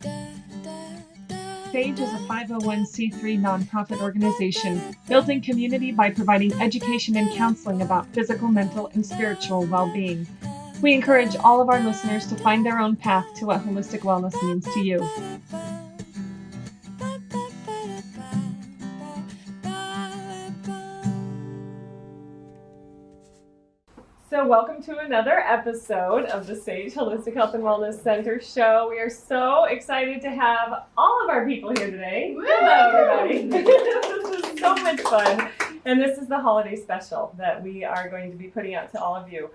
S.A.G.E is a 501c3 nonprofit organization building community by providing education and counseling about physical, mental, and spiritual well-being. We encourage all of our listeners to find their own path to what holistic wellness means to you. So welcome to another episode of the S.A.G.E Holistic Health and Wellness Center show. We are so excited to have all of our people here today. Woo! Hello, everybody. This is so much fun. And this is the holiday special that we are going to be putting out to all of you,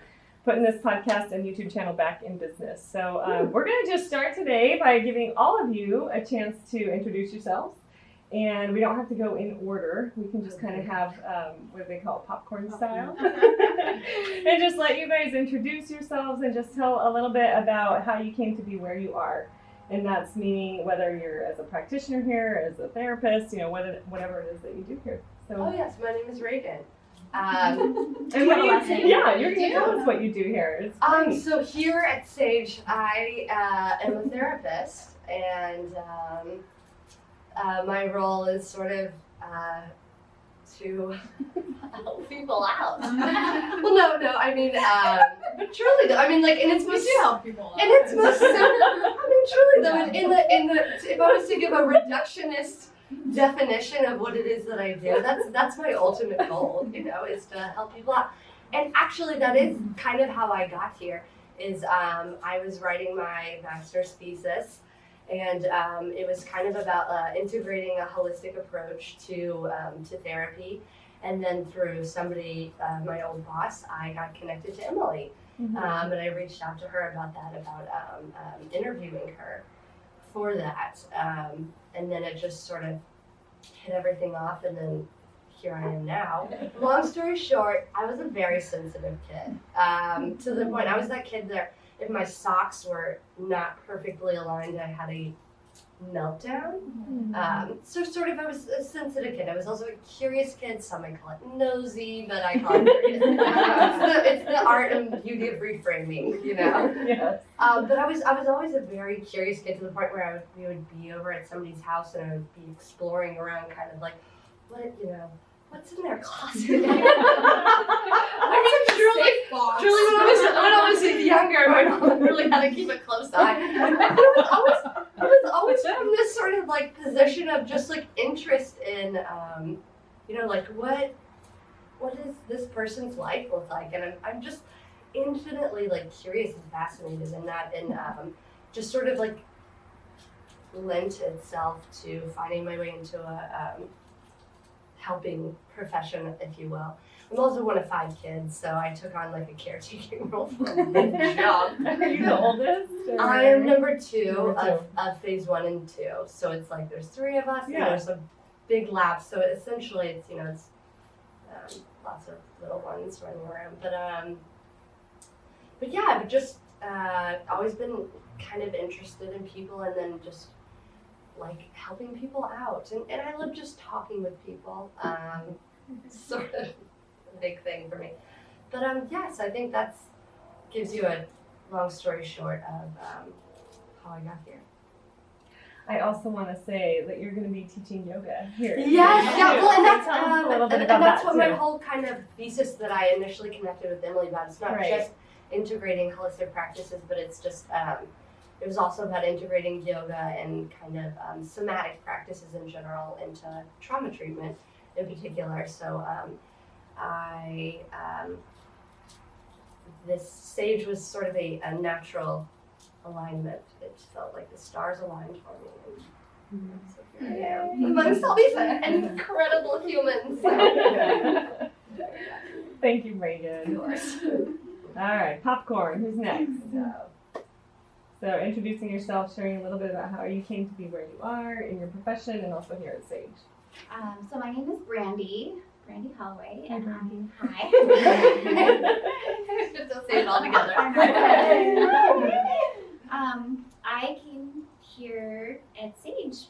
putting this podcast and YouTube channel back in business. So we're going to just start today by giving all of you a chance to introduce yourselves. And we don't have to go in order. We can just kind of have, what do they call it, popcorn style? And just let you guys introduce yourselves and just tell a little bit about how you came to be where you are. And that's meaning whether you're as a practitioner here, as a therapist, you know, whatever it is that you do here. So. Oh yes, my name is Reagan. And what do you, yeah, you're going to tell us what you do here. It's great. So here at S.A.G.E, I am a therapist, and my role is sort of to help people out. Well, no, I mean, but truly though, I mean, like, and it's most help people out. And it's most, I mean, truly though, in the, if I was to give a reductionist definition of what it is that I do, that's my ultimate goal, you know, is to help people out. And actually, that is kind of how I got here. Is I was writing my master's thesis. And it was kind of about integrating a holistic approach to therapy. And then through somebody, my old boss, I got connected to Emily. Mm-hmm. And I reached out to her about that, about interviewing her for that. And then it just sort of hit everything off, and then here I am now. Long story short, I was a very sensitive kid. To the point, I was that kid there. If my socks were not perfectly aligned, I had a meltdown. So sort of, I was a sensitive kid. I was also a curious kid. Some might call it nosy, but I call it curious. It's the art and beauty of reframing, you know. Yes. But I was always a very curious kid, to the point where we would be over at somebody's house and I would be exploring around, kind of like, what's in their closet? I mean, truly, when I was younger, my mom really had to keep a close eye. It was always from this sort of like position of just like interest in, you know, like what does this person's life look like? And I'm just infinitely like curious and fascinated in that, and just sort of like lent itself to finding my way into a helping profession, if you will. I'm also one of 5 kids, so I took on like a caretaking role for a big job. Are you the oldest? I am number two of phase 1 and 2. So it's like there's 3 of us, and there's a big lap. So essentially, it's, you know, it's lots of little ones running around. But yeah, I've just always been kind of interested in people, and then just like helping people out, and I love just talking with people. Sort of a big thing for me. But yes, I think that's gives you a long story short of how I got here. I also want to say that you're going to be teaching yoga here. Yes, yeah, well, and that's Tell us a little bit and about that's that, what too. my whole kind of thesis that I initially connected with Emily about. It's not just integrating holistic practices, but it's just it was also about integrating yoga and kind of somatic practices in general into trauma treatment in particular. So this S.A.G.E was sort of a natural alignment. It felt like the stars aligned for me. So here I am. Amongst all these incredible humans. So. Thank you, Reagan. Yours. All right, popcorn. Who's next? So introducing yourself, sharing a little bit about how you came to be where you are in your profession, and also here at S.A.G.E. So my name is Brandy Holloway. Hi, Brandy. Hi. Just to say it all together. I came here at S.A.G.E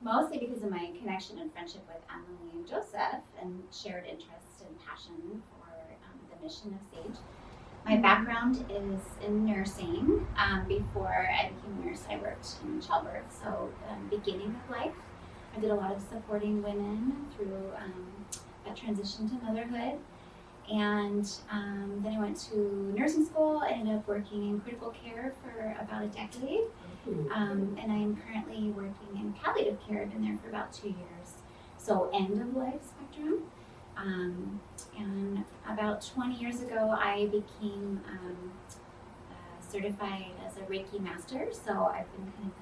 mostly because of my connection and friendship with Emily and Joseph, and shared interest and passion for the mission of S.A.G.E. My background is in nursing. Before I became a nurse, I worked in childbirth. So, beginning of life, I did a lot of supporting women through that transition to motherhood. And then I went to nursing school. I ended up working in critical care for about a decade. And I am currently working in palliative care. I've been there for about 2 years. So end of life spectrum. And about 20 years ago, I became certified as a Reiki master. So I've been kind of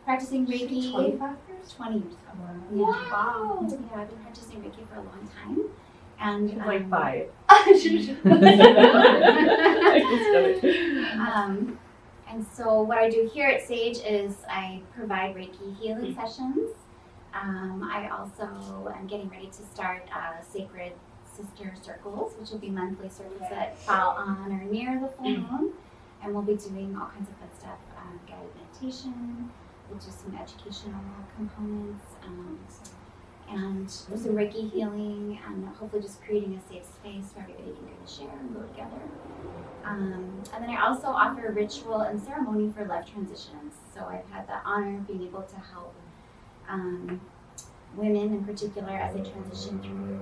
practicing Reiki. 25 years? 20 years ago. Wow. Yeah, I've been practicing Reiki for a long time. And She's like 5. And so what I do here at S.A.G.E is I provide Reiki healing sessions. I also am getting ready to start Sacred Sister Circles, which will be monthly circles that fall on or near the full moon. And we'll be doing all kinds of fun stuff, guided meditation, we'll do some educational components, and some Reiki healing, and hopefully just creating a safe space where everybody can kind of share and go together. And then I also offer ritual and ceremony for life transitions. So I've had the honor of being able to help women in particular as they transition through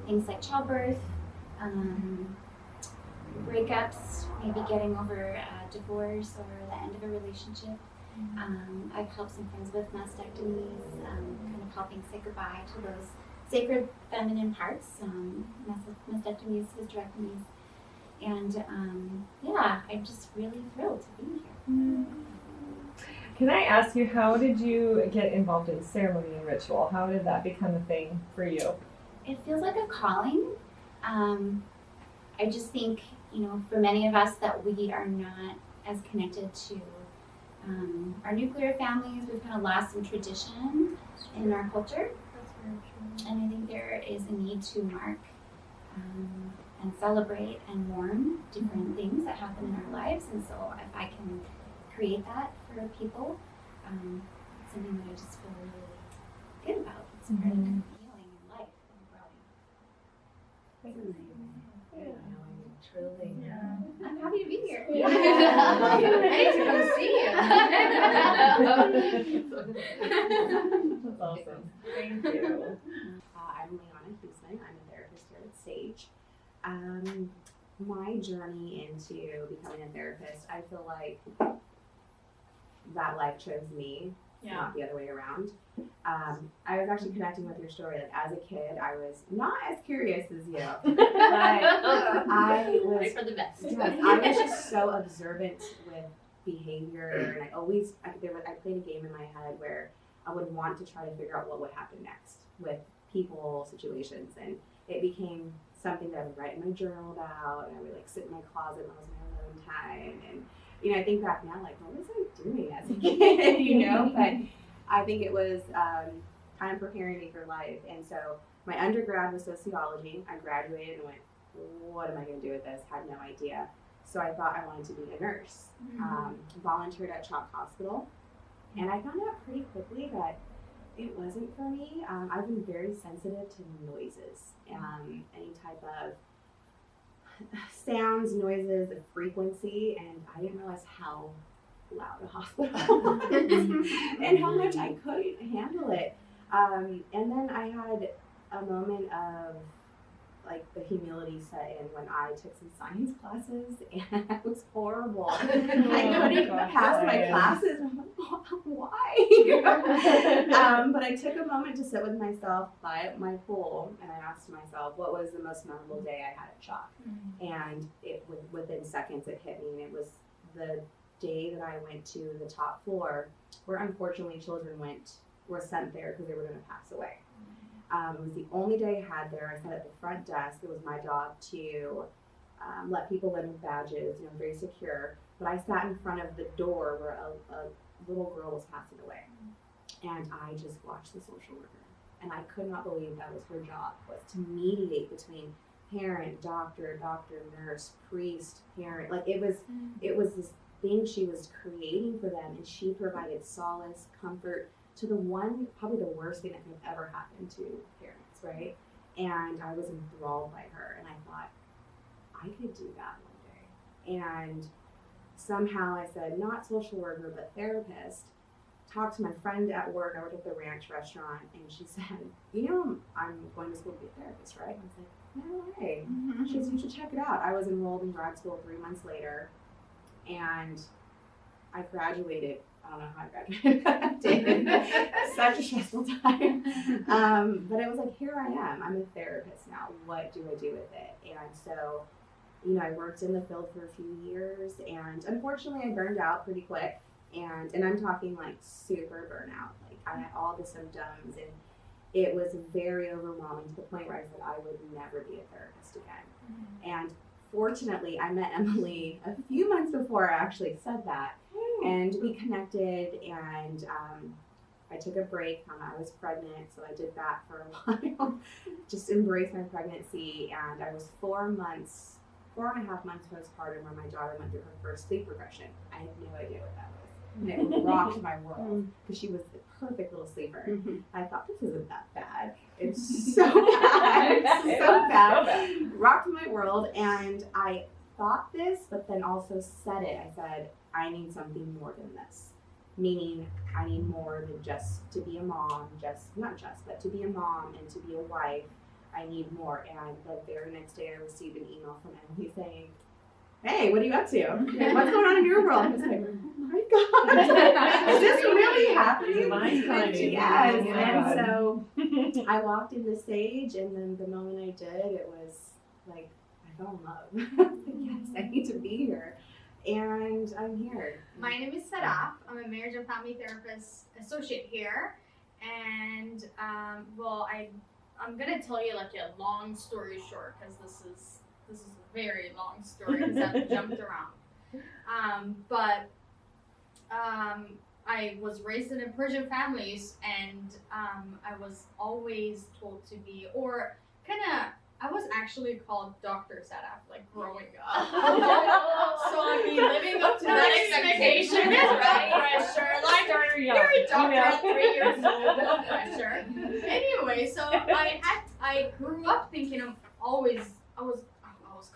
things like childbirth, breakups, maybe getting over a divorce or the end of a relationship. I've helped some friends with mastectomies, kind of helping say goodbye to those sacred feminine parts, mastectomies, hysterectomies. And yeah, I'm just really thrilled to be here. Can I ask you, how did you get involved in ceremony and ritual? How did that become a thing for you? It feels like a calling. I just think, for many of us that we are not as connected to our nuclear families. We've kind of lost some tradition in our culture. That's very true. And I think there is a need to mark and celebrate and mourn different things that happen in our lives. And so if I can create that for people, it's something that I just feel really good about. It's part of healing in life and growing. Truly. Yeah. I'm happy to be here. Ready to come see you. That's awesome. Thank you. I'm Liana Huesman. I'm a therapist here at S.A.G.E. My journey into becoming a therapist, I feel like that life chose me, not the other way around. I was actually connecting with your story. Like, as a kid, I was not as curious as you, but I was for the best. Yes, I was just so observant with behavior, and I played a game in my head where I would want to try to figure out what would happen next with people, situations, and it became something that I would write in my journal about, and I would sit in my closet when I was in my alone time, and I think back now, what was I doing as a kid, but I think it was kind of preparing me for life. And so my undergrad was sociology. I graduated and went, what am I going to do with this? Had no idea. So I thought I wanted to be a nurse. Volunteered at CHOP Hospital, and I found out pretty quickly that it wasn't for me. I've been very sensitive to noises, any type of sounds, noises, the frequency, and I didn't realize how loud a hospital was and how much I couldn't handle it. And then I had a moment of the humility set in when I took some science classes, and it was horrible. I couldn't pass my classes. I'm like, why? But I took a moment to sit with myself by my pool, and I asked myself, what was the most memorable day I had at CHOP? And within seconds it hit me, and it was the day that I went to the top floor, where unfortunately children were sent there because they were going to pass away. It was the only day I had there. I sat at the front desk. It was my job to let people in with badges, very secure. But I sat in front of the door where a little girl was passing away. And I just watched the social worker. And I could not believe that was her job, was to mediate between parent, doctor, nurse, priest, parent. It was this thing she was creating for them, and she provided solace, comfort, to probably the worst thing that could have ever happened to parents, right? And I was enthralled by her, and I thought, I could do that one day. And somehow I said, not social worker, but therapist. Talked to my friend at work. I worked at the Ranch restaurant, and she said, you know, I'm going to school to be a therapist, right? And I was like, no way. She says, you should check it out. I was enrolled in grad school 3 months later, and I graduated. I don't know how I graduated, but I did. Such a stressful time. But it was like, here I am. I'm a therapist now. What do I do with it? And so, you know, I worked in the field for a few years, and unfortunately I burned out pretty quick. And I'm talking like super burnout. Like I had all the symptoms, and it was very overwhelming to the point where I said I would never be a therapist again. And fortunately, I met Emily a few months before I actually said that, and we connected, and I took a break. I was pregnant, so I did that for a while, just embraced my pregnancy, and I was 4.5 months postpartum when my daughter went through her first sleep regression. I had no idea what that was. And it rocked my world because she was the perfect little sleeper. I thought, this isn't that bad. It's so bad. It's so bad. Rocked my world, and I thought this, but then also said it. I said, I need something more than this. Meaning, I need more than just to be a mom, but to be a mom and to be a wife. I need more. And the very next day, I received an email from Emily saying, hey, what are you up to? What's going on in your world? I was like, oh my God, is this really happening? Yes. And so I walked into S.A.G.E, and then the moment I did, it was like, I fell in love. Yes, I need to be here. And I'm here. My name is S.A.G.E. I'm a marriage and family therapist associate here. And, I'm going to tell you like a long story short, because this is a very long story because I've jumped around. I was raised in Persian families, and I was always told to be, or I was actually called Dr. S.A.G.E like growing up. So I mean, living up to that expectation, right? Pressure, like you're a doctor at 3 years old, no pressure. Anyway, so I grew up thinking I was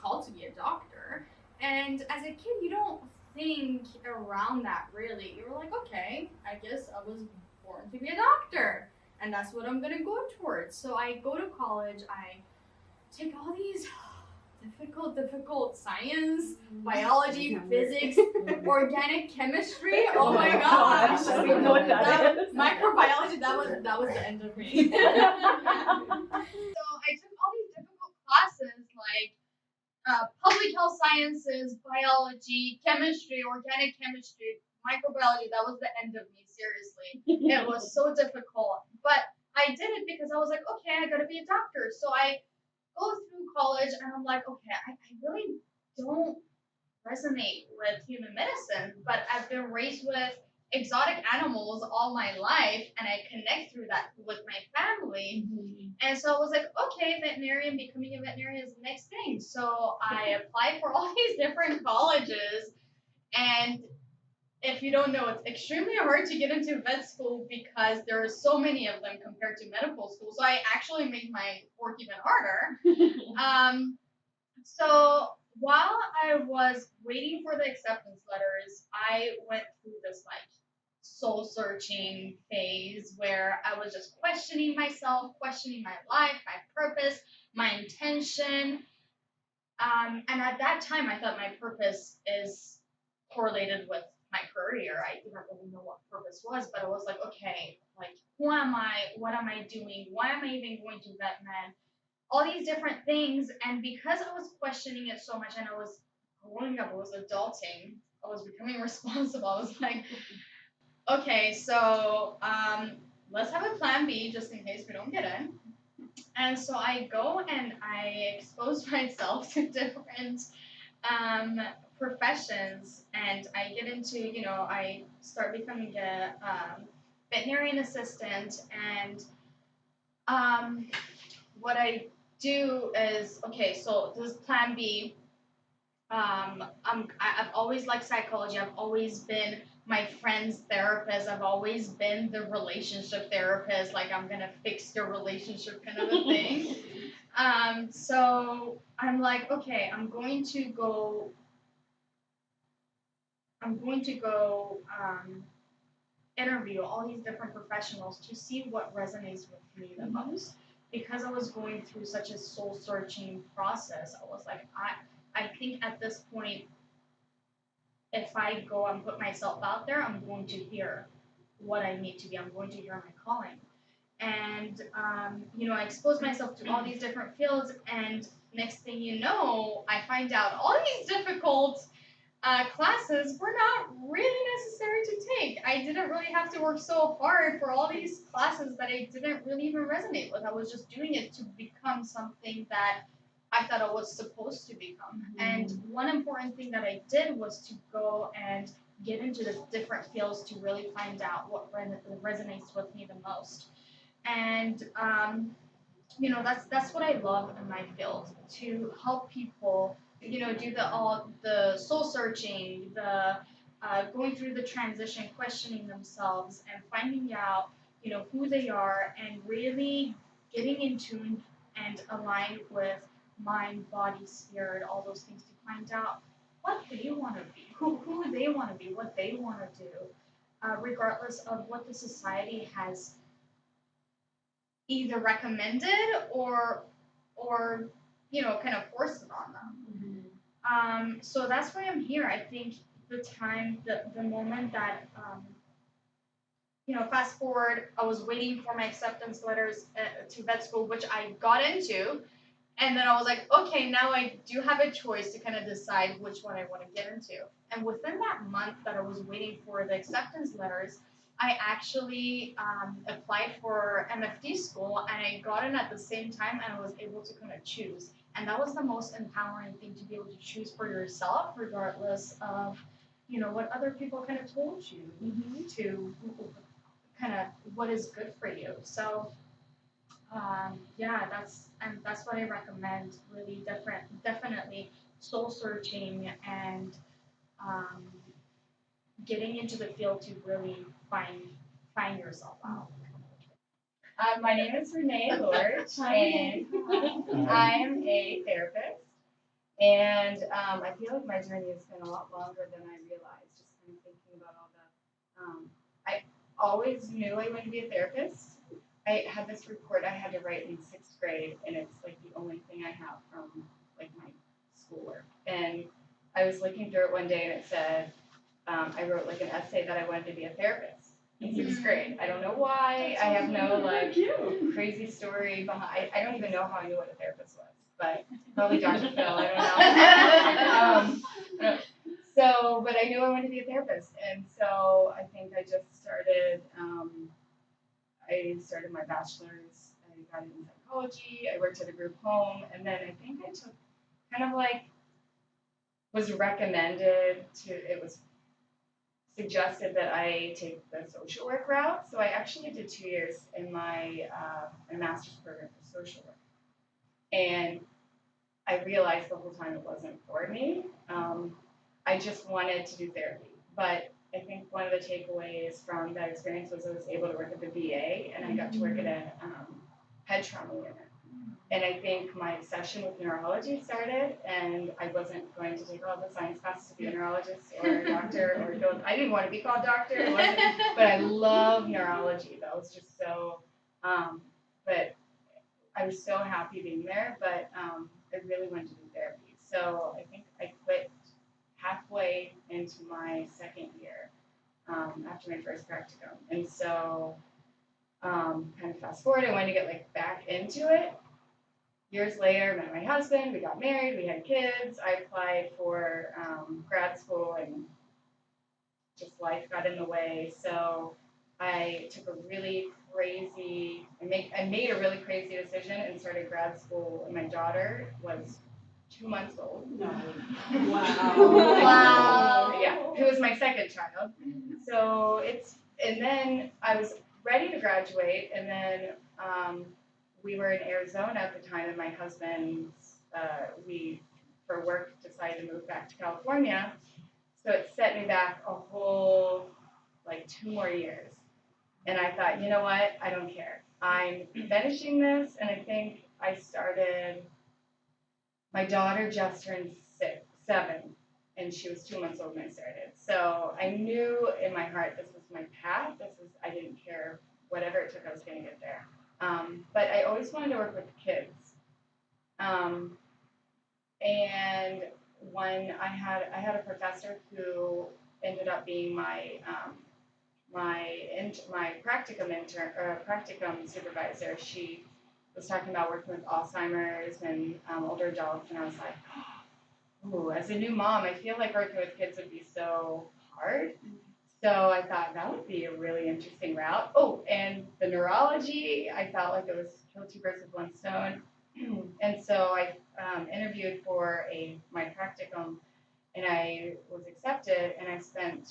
called to be a doctor, and as a kid, you don't think around that really. You're like, okay, I guess I was born to be a doctor, and that's what I'm gonna go towards. So I go to college. I take all these difficult science, biology, physics, organic chemistry. Oh my gosh! I don't know what that is. Microbiology. That was the end of me. So I took all these difficult classes like public health sciences, biology, chemistry, organic chemistry, microbiology. That was the end of me. Seriously, it was so difficult, but I did it because I was like, okay, I gotta be a doctor. So I go through college, and I'm like, okay, I really don't resonate with human medicine, but I've been raised with exotic animals all my life, and I connect through that with my family. And so I was like, okay, veterinarian, becoming a veterinarian is the next thing. So I applied for all these different colleges, and if you don't know, it's extremely hard to get into vet school because there are so many of them compared to medical school. So I actually made my work even harder. So while I was waiting for the acceptance letters, I went through this like soul searching phase where I was just questioning myself, questioning my life, my purpose, my intention. And at that time, I thought my purpose is correlated with my career. I didn't really know what purpose was, but I was like, okay, like, who am I? What am I doing? Why am I even going to vet med? All these different things. And because I was questioning it so much, and I was growing up, I was adulting, I was becoming responsible. I was like, okay, so let's have a plan B just in case we don't get in. And so I go and I expose myself to different professions, and I get into, I start becoming a veterinarian assistant, and what I do is, okay, so this is plan B. I've always liked psychology. I've always been my friend's therapist. I've always been the relationship therapist. Like, I'm gonna fix your relationship kind of a thing. So I'm like, okay, I'm going to go I'm going to go interview all these different professionals to see what resonates with me the most. Because I was going through such a soul searching process, I was like, I think at this point, if I go and put myself out there, I'm going to hear what I need to be. I'm going to hear my calling. And, I exposed myself to all these different fields. And next thing you know, I find out all these difficult classes were not really necessary to take. I didn't really have to work so hard for all these classes that I didn't really even resonate with. I was just doing it to become something that I thought I was supposed to become. And one important thing that I did was to go and get into the different fields to really find out what resonates with me the most. And that's what I love in my field, to help people, do the soul searching, the going through the transition, questioning themselves, and finding out, who they are, and really getting in tune and aligned with mind, body, spirit, all those things, to find out what they want to be, who they want to be, what they want to do, regardless of what the society has either recommended or kind of forced it on them. So that's why I'm here. I think the moment that fast forward, I was waiting for my acceptance letters to vet school, which I got into, and then I was like, okay, now I do have a choice to kind of decide which one I want to get into. And within that month that I was waiting for the acceptance letters, I actually applied for MFD school, and I got in at the same time, and I was able to kind of choose. And that was the most empowering thing, to be able to choose for yourself, regardless of, what other people kind of told you to kind of what is good for you. So, that's what I recommend. Really definitely soul searching and getting into the field to really find yourself out. My name is Renee Lord, and I am a therapist. And I feel like my journey has been a lot longer than I realized, just kind of thinking about all the. I always knew I wanted to be a therapist. I had this report I had to write in 6th grade, and it's like the only thing I have from like my schoolwork. And I was looking through it one day, and it said, I wrote like an essay that I wanted to be a therapist in 6th grade. I don't know why. I have no like crazy story behind. I don't even know how I knew what a therapist was, but probably Dr. Phil. I don't know. But I knew I wanted to be a therapist, and so I think I just started. I started my bachelor's. I got into psychology. I worked at a group home, and then I think I took kind of like was recommended to. It was suggested that I take the social work route. So I actually did 2 years in my master's program for social work. And I realized the whole time it wasn't for me. I just wanted to do therapy. But I think one of the takeaways from that experience was I was able to work at the VA, and I got to work at a head trauma unit. And I think my obsession with neurology started, and I wasn't going to take all the science classes to be a neurologist or a doctor or go. I didn't want to be called doctor, but I love neurology. That was just so. But I was so happy being there. But I really wanted to do therapy, so I think I quit halfway into my 2nd year after my first practicum, and so kind of fast forward, I wanted to get like back into it. Years later, met my husband, we got married, we had kids. I applied for grad school, and just life got in the way. So I took a really crazy, I made a really crazy decision and started grad school when my daughter was 2 months old. No. Wow. Yeah, it was my 2nd child. So and then I was ready to graduate, and then we were in Arizona at the time, and my husband, we, for work, decided to move back to California. So it set me back a whole, 2 more years. And I thought, you know what? I don't care. I'm finishing this, and I think I started, my daughter just turned 7. and she was 2 months old when I started. So I knew in my heart this was my path. I didn't care whatever it took, I was going to get there. But I always wanted to work with kids. And when I had a professor who ended up being my practicum supervisor. She was talking about working with Alzheimer's and older adults, and I was like, ooh, as a new mom, I feel like working with kids would be so hard. So I thought that would be a really interesting route. Oh, and the neurology, I felt like it was kill two birds with one stone. And so I interviewed for my practicum, and I was accepted, and I spent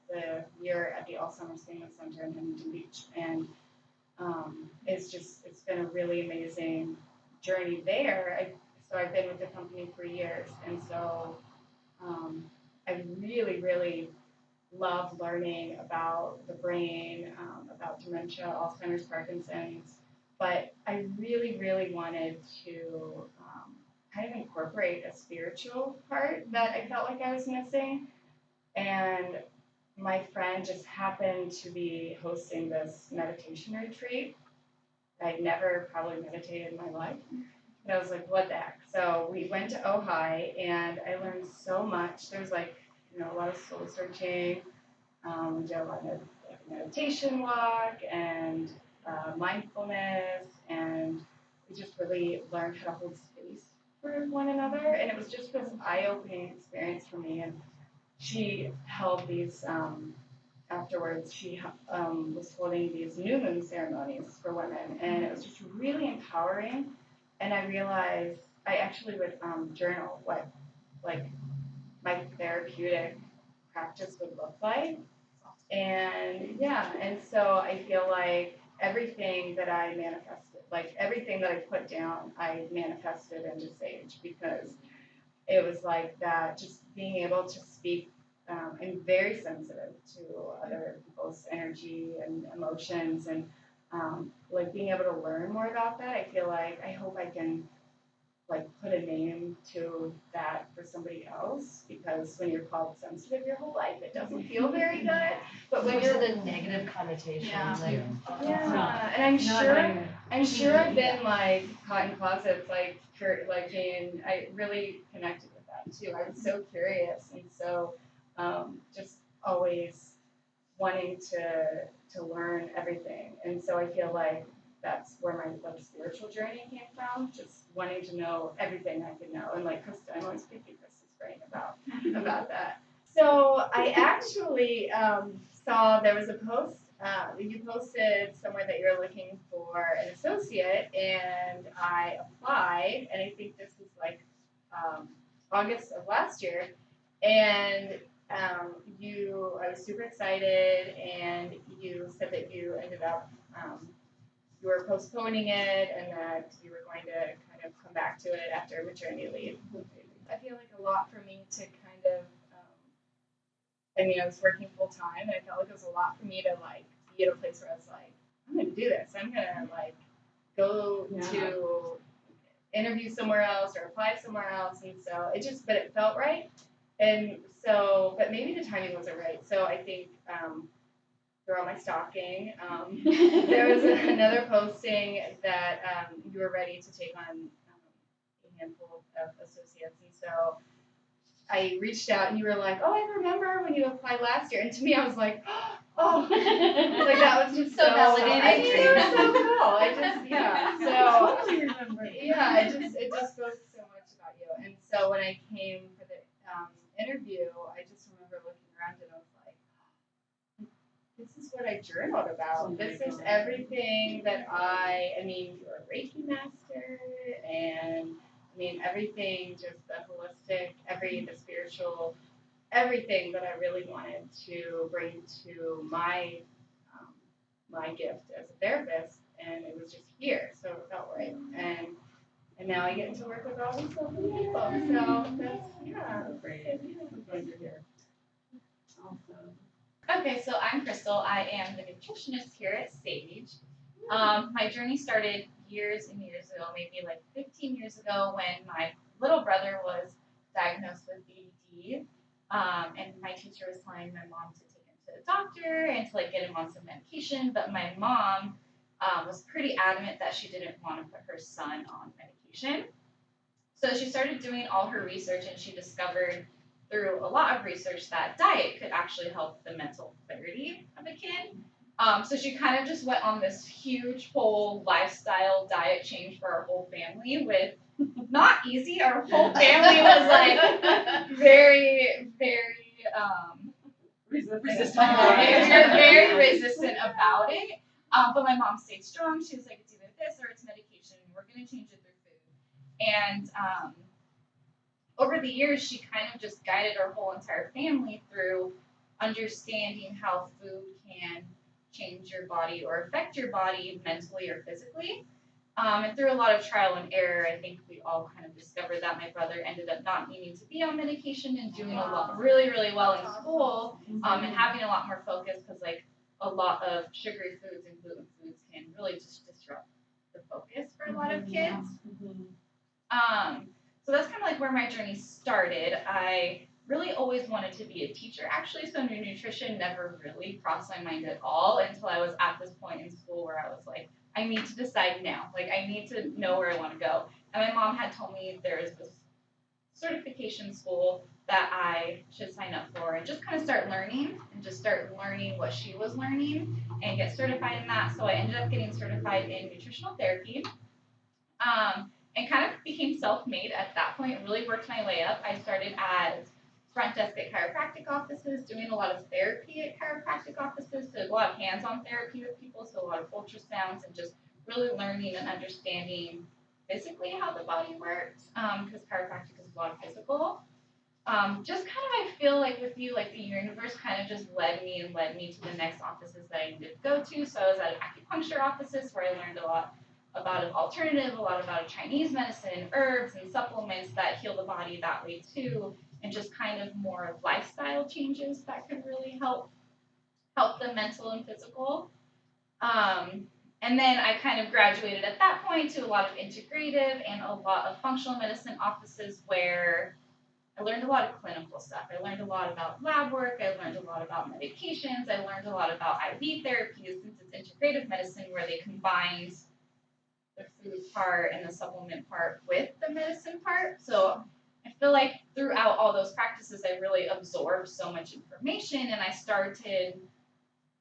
the year at the Alzheimer's Family Center in Huntington Beach. And it's been a really amazing journey there. So I've been with the company for years, and so I really, really love learning about the brain, about dementia, Alzheimer's, Parkinson's, but I really, really wanted to kind of incorporate a spiritual part that I felt like I was missing. And my friend just happened to be hosting this meditation retreat. I'd never probably meditated in my life. And I was like, what the heck? So we went to Ojai, and I learned so much. There's a lot of soul searching. We did a lot of meditation walk and mindfulness, and we just really learned how to hold space for one another. And it was just this eye-opening experience for me. And she held these, afterwards, she was holding these new moon ceremonies for women, and it was just really empowering. And I realized I actually would journal what my therapeutic practice would look like. And and so I feel like everything that I manifested, like everything that I put down, I manifested into S.A.G.E because it was like that, just being able to speak. I'm very sensitive to other people's energy and emotions, and being able to learn more about that. I feel like I hope I can put a name to that for somebody else, because when you're called sensitive your whole life, it doesn't feel very good. But when you're the negative connotation, and I'm sure I've been caught in closets, I really connected with that too. I was so curious, and so just always wanting to learn everything. And so I feel like that's where my spiritual journey came from, just wanting to know everything I could know. And Krista, I'm always picking Krista's brain about that. So I actually saw there was a post you posted somewhere that you're looking for an associate, and I applied, and I think this was August of last year, and I was super excited, and you said that you ended up you were postponing it, and that you were going to kind of come back to it after maternity leave. I feel like a lot for me to kind of, I was working full time, and I felt like it was a lot for me to be at a place where I was like, I'm going to do this. I'm going to go to interview somewhere else or apply somewhere else. And so but it felt right. And so, but maybe the timing wasn't right. So I think, through all my stalking, there was another posting that you were ready to take on a handful of associates. And so I reached out, and you were like, oh, I remember when you applied last year. And to me, I was like, oh, that was just so validating. I mean, it was so cool. So totally remember. it just spoke so much about you. And so when I came for the interview, I just remember looking around, and I was like, this is what I journaled about. This is everything that you're a Reiki master, and everything, just the holistic, the spiritual, everything that I really wanted to bring to my gift as a therapist, and it was just here, so it felt right. And now I get to work with all these lovely people. So that's Great. Awesome. Okay, so I'm Crystal. I am the nutritionist here at S.A.G.E. My journey started years and years ago, maybe 15 years ago, when my little brother was diagnosed with ADD. And my teacher was telling my mom to take him to the doctor and to like get him on some medication, but my mom was pretty adamant that she didn't want to put her son on medication. So she started doing all her research, and she discovered through a lot of research that diet could actually help the mental clarity of a kid. So she kind of just went on this huge whole lifestyle diet change for our whole family with not easy. Our whole family was like very, very Resistant. very resistant about it. But my mom stayed strong. She was like, it's either this or it's medication. We're going to change it through food. And over the years, she kind of just guided our whole entire family through understanding how food can change your body or affect your body mentally or physically. And through a lot of trial and error, I think we all kind of discovered that my brother ended up not needing to be on medication and doing a lot, really, really well in school, and having a lot more focus because like a lot of sugary foods and gluten foods can really just disrupt the focus for a lot of kids. So that's kind of like where my journey started. I really always wanted to be a teacher, actually, so nutrition never really crossed my mind at all until I was at this point in school where I was like, I need to decide now. Like, I need to know where I want to go. And my mom had told me there is this certification school that I should sign up for and just kind of start learning what she was learning and get certified in that. So I ended up getting certified in nutritional therapy. And kind of became self-made at that point, really worked my way up. I started as front desk at chiropractic offices, doing a lot of therapy at chiropractic offices, so a lot of hands-on therapy with people, so a lot of ultrasounds and just really learning and understanding physically how the body works, because chiropractic is a lot of physical. Just kind of, I feel like with you, like the universe kind of just led me to the next offices that I needed to go to. So I was at acupuncture offices where I learned a lot about an alternative, a lot about Chinese medicine, herbs and supplements that heal the body that way too, and just kind of more lifestyle changes that could really help the mental and physical. And then I kind of graduated at that point to a lot of integrative and a lot of functional medicine offices where I learned a lot of clinical stuff. I learned a lot about lab work. I learned a lot about medications. I learned a lot about IV therapies since it's integrative medicine where they combined the food part and the supplement part with the medicine part. So I feel like throughout all those practices, I really absorbed so much information and I started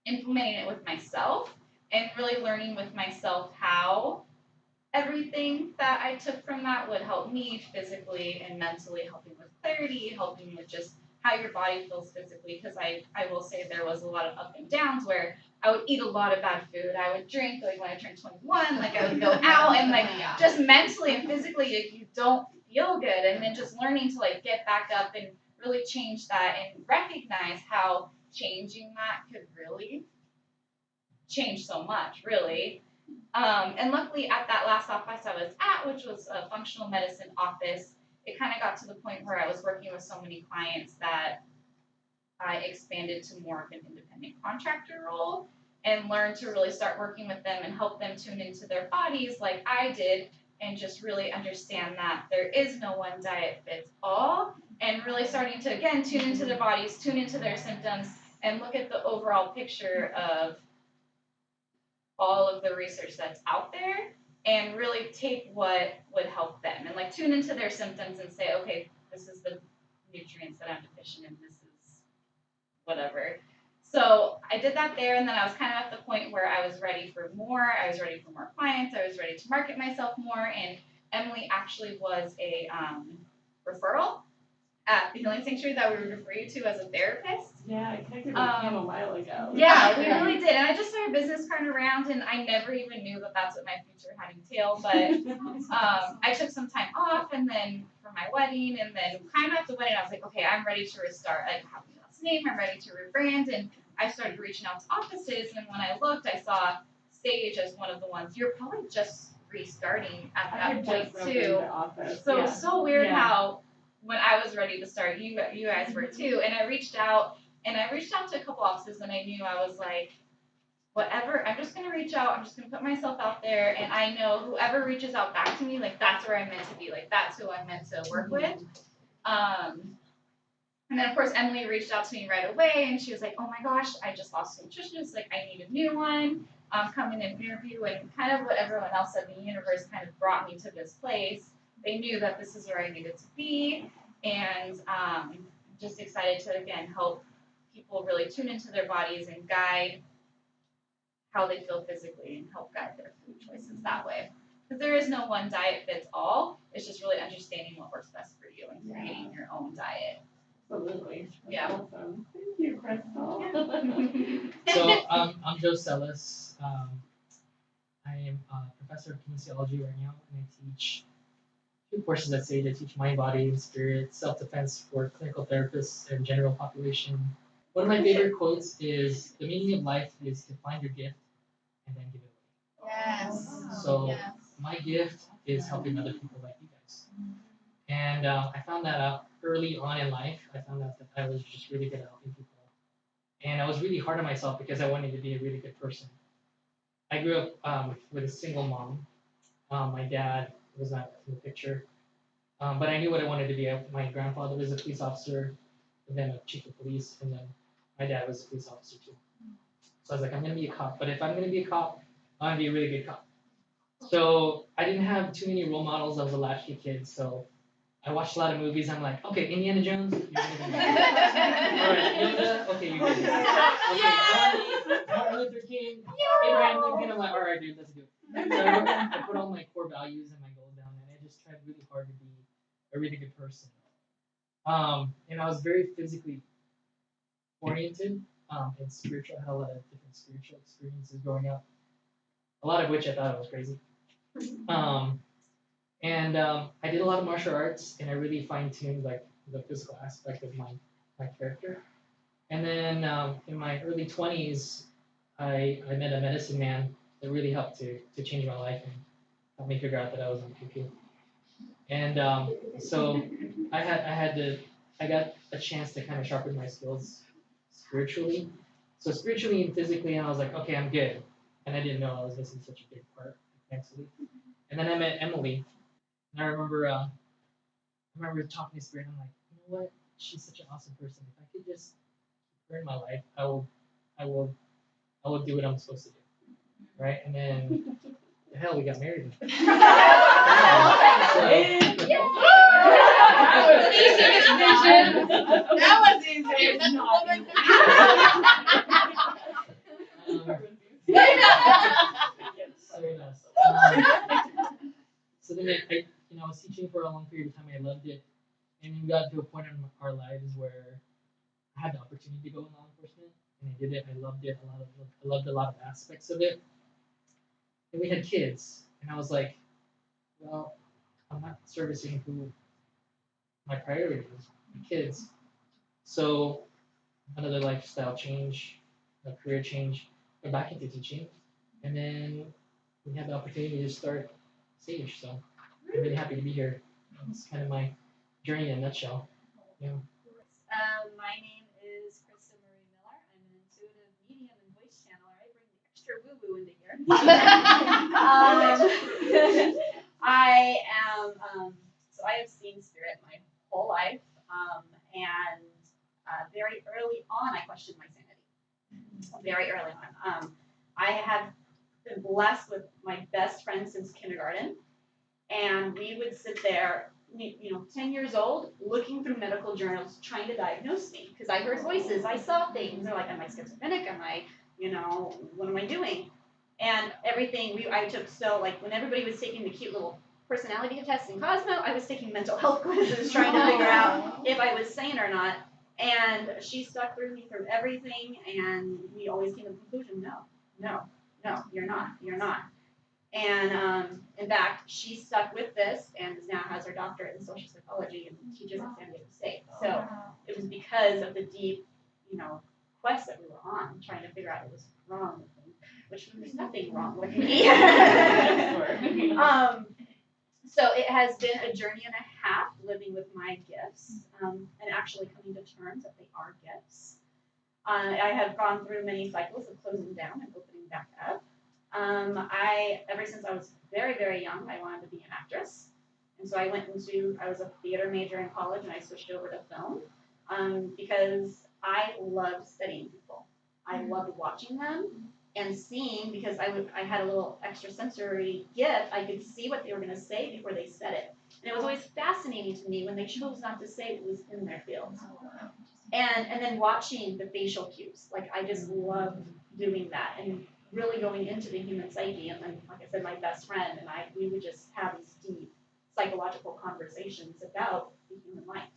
implementing it with myself and really learning with myself how everything that I took from that would help me physically and mentally, helping with clarity, helping with just how your body feels physically. Because I will say there was a lot of up and downs where I would eat a lot of bad food. I would drink like when I turned 21, like I would go out and like just mentally and physically like, you don't feel good. And then just learning to like get back up and really change that and recognize how changing that could really change so much, really. And luckily at that last office I was at, which was a functional medicine office, it kind of got to the point where I was working with so many clients that I expanded to more of an independent contractor role and learned to really start working with them and help them tune into their bodies like I did and just really understand that there is no one diet fits all and really starting to, again, tune into their bodies, tune into their symptoms, and look at the overall picture of all of the research that's out there and really take what would help them and like tune into their symptoms and say, okay, this is the nutrients that I'm deficient in, this is whatever. So I did that there, and then I was kind of at the point where I was ready for more. I was ready for more clients. I was ready to market myself more, and Emily actually was a referral at the Healing Sanctuary that we would refer you to as a therapist. Yeah, I connected with him a while ago. Yeah, we really did. And I just saw her business card around, and I never even knew that that's what my future had entailed. But I took some time off, and then for my wedding, and then kind of at the wedding, I was like, okay, I'm ready to restart. Like, have my last name. I'm ready to rebrand, and I started reaching out to offices. And when I looked, I saw S.A.G.E as one of the ones. You're probably just restarting at that point too. So it's so weird how when I was ready to start, you guys were too. And I reached out to a couple offices, and I knew I was like, whatever, I'm just going to reach out. I'm just going to put myself out there. And I know whoever reaches out back to me, like, that's where I'm meant to be. Like, that's who I'm meant to work with. And then, of course, Emily reached out to me right away, and she was like, "Oh my gosh, I just lost a nutritionist. Like, I need a new one. Come in and interview." And kind of what everyone else said, the universe kind of brought me to this place. They knew that this is where I needed to be, and just excited to again help people really tune into their bodies and guide how they feel physically and help guide their food choices that way. Because there is no one diet fits all. It's just really understanding what works best for you and creating your own diet. Absolutely. Yeah. Awesome. Thank you, Crystal. So I'm Joe Sellis. I am a professor of kinesiology right now, and I teach two courses at S.A.G.E. I teach mind, body, and spirit, self-defense for clinical therapists and general population. One of my favorite quotes is, "The meaning of life is to find your gift and then give it away." Yes. So Yes. my gift is helping other people like you guys. And I found that out early on in life. I found out that I was just really good at helping people. And I was really hard on myself because I wanted to be a really good person. I grew up with a single mom. My dad was not in the picture. But I knew what I wanted to be. My grandfather was a police officer, and then a chief of police, and then my dad was a police officer too. So I was like, I'm going to be a cop. But if I'm going to be a cop, I want to be a really good cop. So I didn't have too many role models. I was a latchkey kid. So I watched a lot of movies. I'm like, okay, Indiana Jones, you're gonna be all right, Yoda, okay, you're good. Okay, Gandhi, Martin Luther King, Abraham Lincoln. I'm like, all right, dude, let's do it. So I put all my core values and my goals down, and I just tried really hard to be a really good person. And I was very physically oriented and spiritual. I had a lot of different spiritual experiences growing up, a lot of which I thought I was crazy. And I did a lot of martial arts, and I really fine-tuned like the physical aspect of my character. And then in my early 20s, I met a medicine man that really helped to change my life and help me figure out that I was on cuckoo. And so I got a chance to kind of sharpen my skills spiritually. So spiritually and physically, and I was like, okay, I'm good. And I didn't know I was missing such a big part mentally. And then I met Emily, and I remember talking to Spirit. And I'm like, you know what? She's such an awesome person. If I could just keep her in my life, I will do what I'm supposed to do, right? And then, hell, we got married. That was easy. That's a woman. Very nice. So then I was teaching for a long period of time. I loved it, and we got to a point in our lives where I had the opportunity to go in law enforcement, and I did it. I loved it. I loved a lot of aspects of it. And we had kids, and I was like, well, I'm not servicing who my priority is, my kids. So another lifestyle change, a career change, went back into teaching, and then we had the opportunity to start S.A.G.E. So I'm really happy to be here. It's kind of my journey in a nutshell. Yeah. My name is Krista Marie Miller. I'm an intuitive medium and voice channeler. I bring the extra woo-woo into here. I am, so I have seen spirit my whole life, and very early on, I questioned my sanity. Very early on. I have been blessed with my best friend since kindergarten, and we would sit there, 10 years old, looking through medical journals, trying to diagnose me, because I heard voices, I saw things. They're like, am I schizophrenic? Am I, what am I doing? And everything, I took, so like when everybody was taking the cute little personality tests in Cosmo, I was taking mental health quizzes, trying to figure out if I was sane or not. And she stuck through me through everything, and we always came to the conclusion, no, you're not. And in fact, she stuck with this and now has her doctorate in social psychology and teaches at San Diego State. So it was because of the deep, quest that we were on, trying to figure out what was wrong with me, which there's nothing wrong with me. So it has been a journey and a half living with my gifts, and actually coming to terms that they are gifts. I have gone through many cycles of closing down and opening back up. Ever since I was very, very young, I wanted to be an actress. And so I was a theater major in college, and I switched over to film. because I loved studying people. I loved watching them and seeing, because I had a little extrasensory gift. I could see what they were going to say before they said it. And it was always fascinating to me when they chose not to say what was in their field. And then watching the facial cues. Like, I just loved doing that and really going into the human psyche. And then, like I said, my best friend and we would just have these deep psychological conversations about the human life.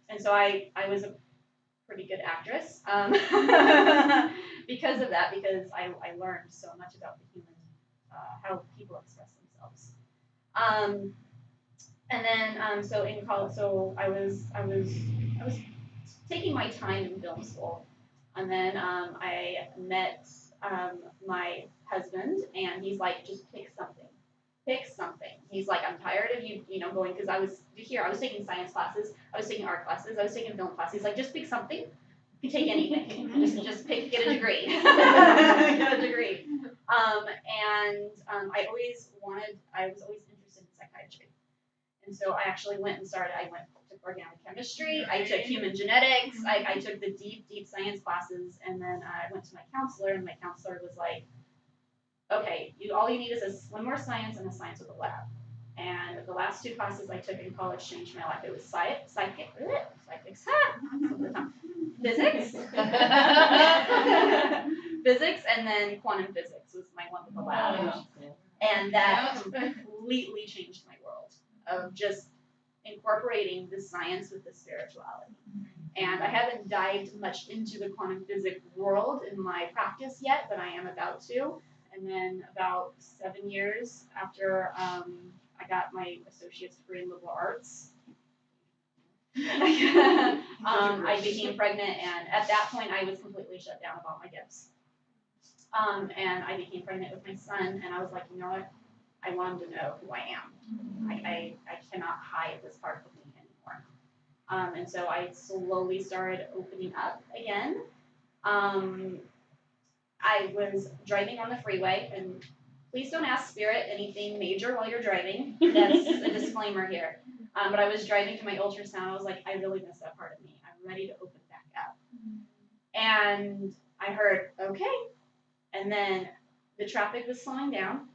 And so I was a pretty good actress because of that, because I learned so much about the human, how people express themselves. And then, so in college, so I was taking my time in film school, and then I met my husband, and he's like, just pick something. Pick something. He's like, I'm tired of you going, because I was taking science classes, I was taking art classes, I was taking film classes. He's like, just pick something. You can take anything. just pick, get a degree. Get a degree. And I was always interested in psychiatry. And so I actually went and I went to organic chemistry, I took human genetics, I took the deep science classes, and then I went to my counselor, and my counselor was like, okay, all you need is one more science and a science with a lab. And the last 2 classes I took in college changed my life. It was physics, physics, and then quantum physics was my one with the lab. And that completely changed my world of just incorporating the science with the spirituality. And I haven't dived much into the quantum physics world in my practice yet, but I am about to. And then about 7 years after I got my associate's degree in liberal arts, I became pregnant, and at that point I was completely shut down about my gifts. And I became pregnant with my son, and I was like, you know what? I want him to know who I am. I cannot hide this part of me anymore. And so I slowly started opening up again. I was driving on the freeway, and please don't ask Spirit anything major while you're driving. That's a disclaimer here. But I was driving to my ultrasound. I was like, I really miss that part of me. I'm ready to open back up. And I heard, okay. And then the traffic was slowing down.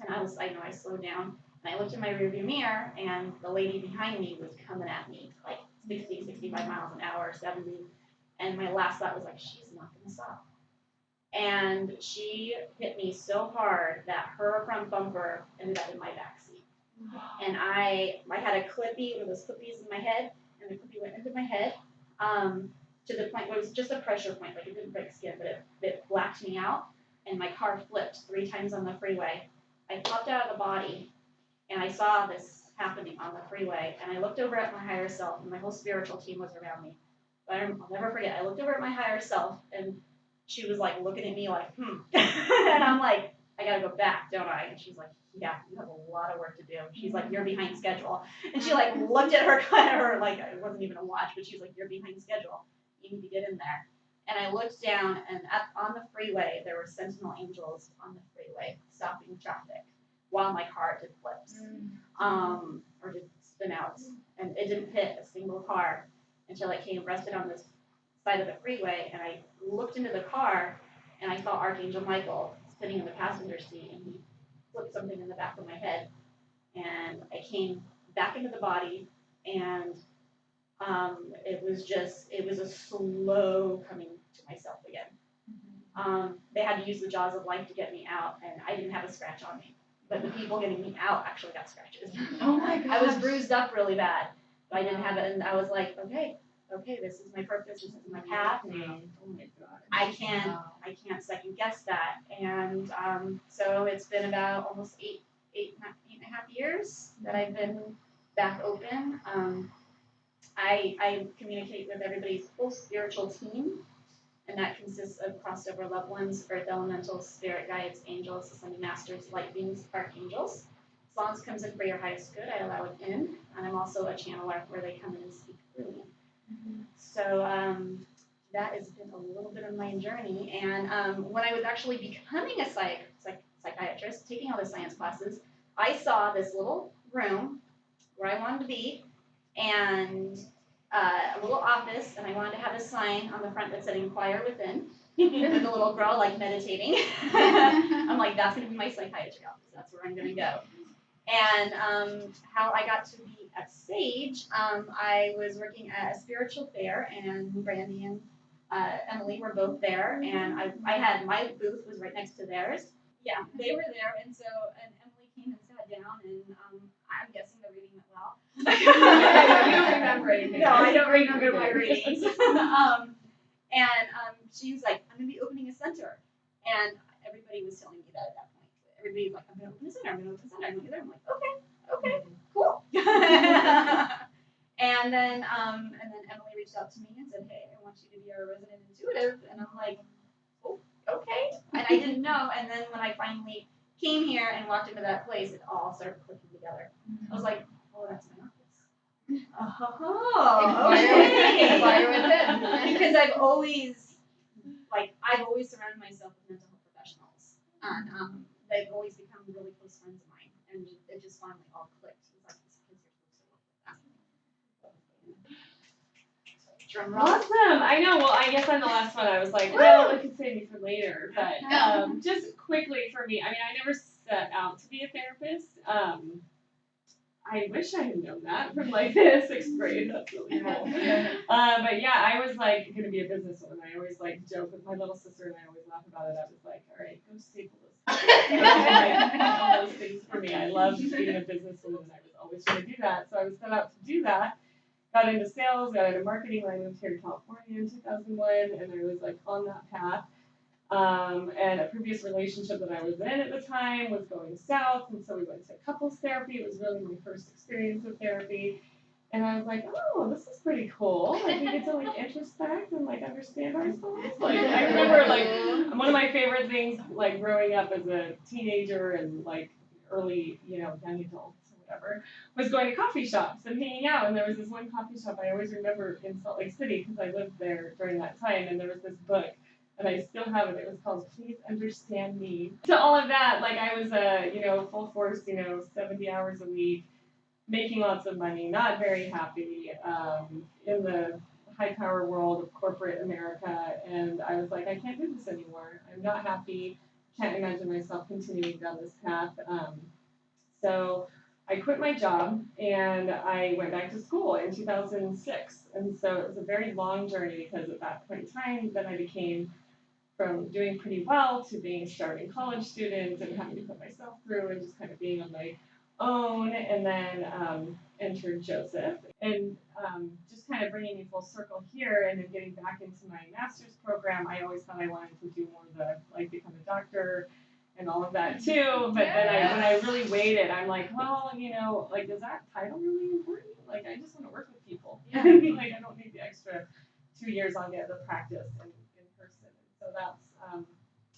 And I slowed down. And I looked in my rearview mirror, and the lady behind me was coming at me like 60, 65 miles an hour, 70. And my last thought was like, she's not going to stop. And she hit me so hard that her front bumper ended up in my backseat. And I had a clippy, one of those clippies in my head, and the clippy went into my head to the point where it was just a pressure point, like it didn't break skin, but it blacked me out, and my car flipped 3 times on the freeway. I popped out of the body, and I saw this happening on the freeway, and I looked over at my higher self, and my whole spiritual team was around me. But I'll never forget, I looked over at my higher self, and she was like looking at me like, and I'm like, I gotta go back, don't I? And she's like, yeah, you have a lot of work to do. She's like, you're behind schedule. And she like looked at her, like it wasn't even a watch, but she's like, you're behind schedule. You need to get in there. And I looked down, and on the freeway, there were sentinel angels on the freeway stopping traffic while my car did flips, or did spin out. And it didn't hit a single car until it came rested on this side of the freeway, and I looked into the car, and I saw Archangel Michael sitting in the passenger seat, and he flipped something in the back of my head, and I came back into the body, and it was a slow coming to myself again. They had to use the jaws of life to get me out, and I didn't have a scratch on me, but the people getting me out actually got scratches. Oh my God! I was bruised up really bad, but I didn't have it, and I was like, okay, this is my purpose, this is my path. I can't second guess that. And so it's been about almost eight and a half years that I've been back open. I communicate with everybody's whole spiritual team, and that consists of crossover loved ones, earth elementals, spirit guides, angels, ascended masters, light beings, archangels. As long as it comes in for your highest good, I allow it in. And I'm also a channeler where they come in and speak through me. So that has been a little bit of my journey. And when I was actually becoming a psychiatrist, taking all the science classes, I saw this little room where I wanted to be, and a little office, and I wanted to have a sign on the front that said "Inquire Within," with a little girl like meditating. I'm like, that's gonna be my psychiatry office. That's where I'm gonna go. And how I got to be at S.A.G.E, I was working at a spiritual fair, and Brandy and Emily were both there, and I had my booth was right next to theirs. Yeah, they were there, and Emily came and sat down, and I'm guessing the reading went well. You don't remember anything. No, I don't remember my readings. She was like, I'm gonna be opening a center, and everybody was telling me that at that point. Everybody was like, I'm gonna open a center, I'm gonna open a center, I'm gonna do that. I'm like, okay, cool. And then Emily reached out to me and said, hey, I want you to be our resident intuitive, and I'm like, oh, okay. And I didn't know, and then when I finally came here and walked into that place, it all started clicking together. I was like, oh, that's my office. Oh, okay. Inquire Within. Because I've always surrounded myself with mental health professionals, and they've always become really close friends of mine, and it just finally all clicked. It was like, these kids are supposed to work with them. Drum roll. Awesome. I know. Well, I guess on the last one, I was like, well, I could save you for later. But just quickly for me, I mean, I never set out to be a therapist. I wish I had known that from like sixth grade. That's really cool. But yeah, I was like going to be a businesswoman. I always like joke with my little sister, and I always laugh about it. I was like, all right, go staple this. All those things for me. I loved being a businesswoman, and I was always going to do that. So I was set out to do that. Got into sales, got into marketing when I moved here to California in 2001, and I was like on that path. And a previous relationship that I was in at the time was going south, and so we went to couples therapy. It was really my first experience with therapy, and I was like, oh, this is pretty cool. Like we get to like introspect and like understand ourselves. Like I remember like one of my favorite things like growing up as a teenager and like early, young adults or whatever, was going to coffee shops and hanging out. And there was this one coffee shop I always remember in Salt Lake City because I lived there during that time, and there was this book. And I still have it. It was called Please Understand Me. So all of that, like I was full force, 70 hours a week, making lots of money, not very happy, in the high power world of corporate America. And I was like, I can't do this anymore. I'm not happy. Can't imagine myself continuing down this path. So I quit my job and I went back to school in 2006. And so it was a very long journey because at that point in time, then I became from doing pretty well to being a starving college student and having to put myself through and just kind of being on my own, and then entered Joseph, and just kind of bringing me full circle here and then getting back into my master's program. I always thought I wanted to do more of the, like, become a doctor and all of that too, but then when I really weighed it, I'm like, well, like, is that title really important? Like, I just want to work with people. Like, I don't need the extra 2 years I'll get to practice in person. So that's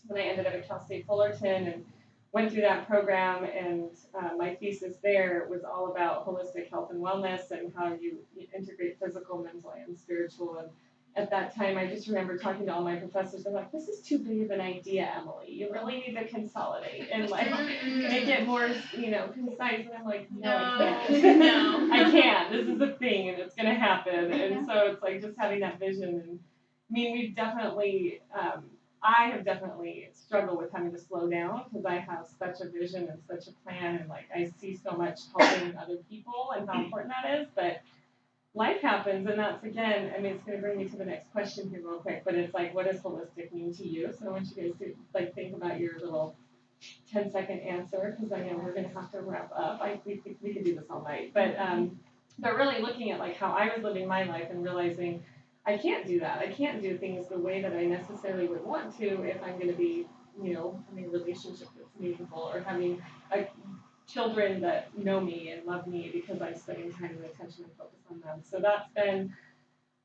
when I ended up at Cal State Fullerton and went through that program, and my thesis there was all about holistic health and wellness and how you integrate physical, mental, and spiritual. And at that time, I just remember talking to all my professors. I'm like, this is too big of an idea, Emily. You really need to consolidate and like make it more, concise. And I'm like, no, I can't. No. I can't. This is a thing, and it's gonna happen. And so it's like just having that vision. And I mean, we've definitely, I have definitely struggled with having to slow down because I have such a vision and such a plan, and like I see so much helping other people and how important that is. But life happens, and that's, again, I mean, it's going to bring me to the next question here real quick, but it's like, what does holistic mean to you? So I want you guys to like think about your little 10-second answer, because I know we're going to have to wrap up. We could do this all night, but really looking at like how I was living my life and realizing I can't do that. I can't do things the way that I necessarily would want to if I'm going to be, having a relationship that's meaningful, or having children that know me and love me because I'm spending time and attention and focus on them. So that's been